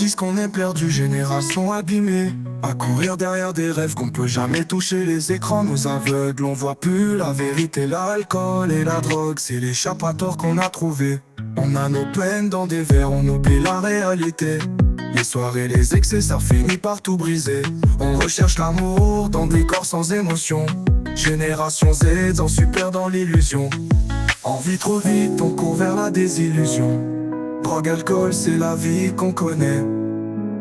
disent qu'on est perdu, génération abîmée, à courir derrière des rêves qu'on peut jamais toucher. Les écrans nous aveuglent, on voit plus la vérité. L'alcool et la drogue, c'est l'échappatoire qu'on a trouvé. On a nos peines dans des verres, on oublie la réalité. Les soirées, les excès, ça finit par tout briser. On recherche l'amour dans des corps sans émotion. Génération Z, on se perd dans l'illusion. On vit trop vite, on court vers la désillusion. Drogue, alcool, c'est la vie qu'on connaît.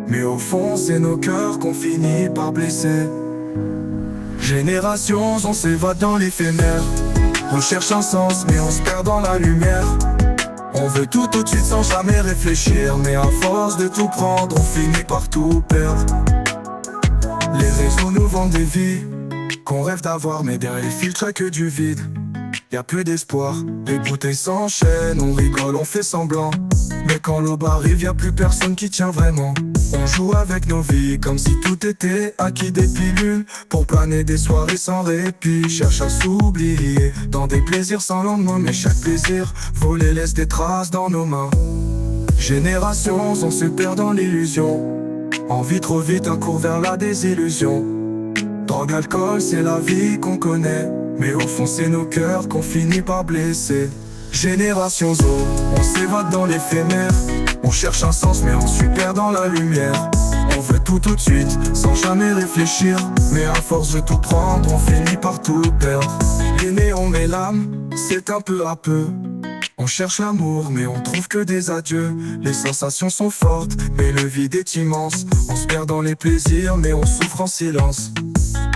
Mais au fond, c'est nos cœurs qu'on finit par blesser. Générations, on s'évade dans l'éphémère. On cherche un sens, mais on se perd dans la lumière. On veut tout de suite sans jamais réfléchir. Mais à force de tout prendre, on finit par tout perdre. Les réseaux nous vendent des vies qu'on rêve d'avoir, mais derrière les filtres y'a que du vide. Y'a plus d'espoir, les bouteilles s'enchaînent. On rigole, on fait semblant, mais quand l'aube arrive, y'a plus personne qui tient vraiment. On joue avec nos vies comme si tout était acquis. Des pilules pour planer des soirées sans répit. Cherche à s'oublier dans des plaisirs sans lendemain. Mais chaque plaisir volé laisse des traces dans nos mains. Générations, on se perd dans l'illusion. On vit trop vite, un cours vers la désillusion. Drogue, alcool, c'est la vie qu'on connaît. Mais au fond, c'est nos cœurs qu'on finit par blesser. Génération Z, on s'évade dans l'éphémère. On cherche un sens, mais on se perd dans la lumière. On veut tout de suite, sans jamais réfléchir. Mais à force de tout prendre, on finit par tout perdre. Les néons met l'âme, c'est un peu à peu. On cherche l'amour, mais on trouve que des adieux. Les sensations sont fortes, mais le vide est immense. On se perd dans les plaisirs, mais on souffre en silence.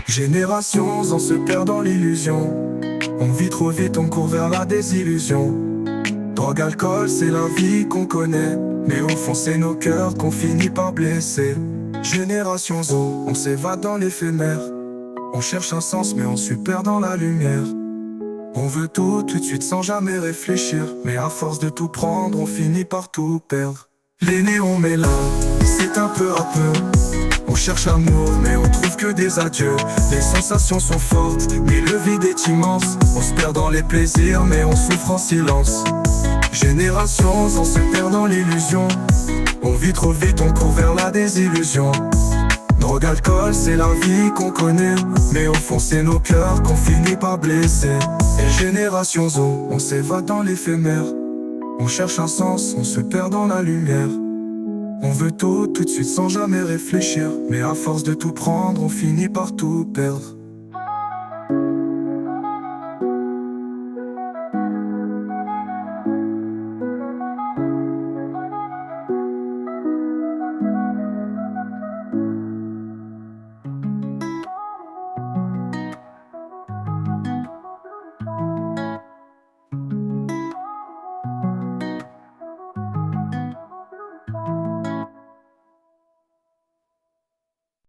Générations, on se perd dans l'illusion. On vit trop vite, on court vers la désillusion. Drogue, alcool, c'est la vie qu'on connaît. Mais au fond, c'est nos cœurs qu'on finit par blesser. Génération Z, on s'évade dans l'éphémère. On cherche un sens, mais on se perd dans la lumière. On veut tout de suite sans jamais réfléchir. Mais à force de tout prendre, on finit par tout perdre. Les néons met là, c'est un peu à peu. On cherche l'amour, mais on trouve que des adieux. Les sensations sont fortes, mais le vide est immense. On se perd dans les plaisirs, mais on souffre en silence. Générations, on se perd dans l'illusion. On vit trop vite, on court vers la désillusion. Drogue, alcool, c'est la vie qu'on connaît. Mais au fond, c'est nos cœurs qu'on finit par blesser. Et génération Z, on s'évade dans l'éphémère. On cherche un sens, on se perd dans la lumière. On veut tout de suite sans jamais réfléchir. Mais à force de tout prendre, on finit par tout perdre.